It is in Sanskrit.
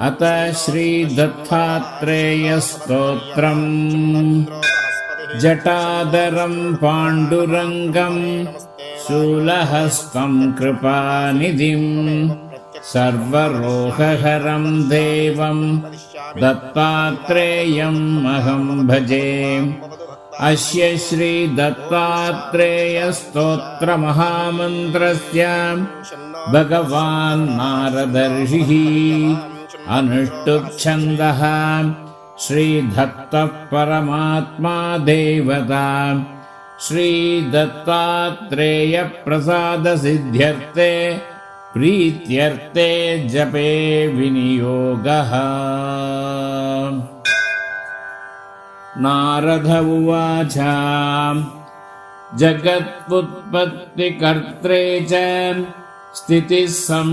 अत श्रीदत्तात्रेयस्तोत्रम् जटाधरं पाण्डुरङ्गं शूलहस्तं कृपानिधिं सर्वरोगहरं देवं दत्तात्रेयम् अहं भजे। अस्य श्रीदत्तात्रेयस्तोत्रमहामन्त्रस्य भगवान् नारदर्षिः अनुष्टुप्छन्दः श्रीदत्तः परमात्मा देवता श्रीदत्तात्रेयप्रसादसिद्ध्यर्थे प्रीत्यर्थे जपे विनियोगः। नारद उवाच जगत्पुत्पत्तिकर्त्रे च स्थितिसंहारहेतवे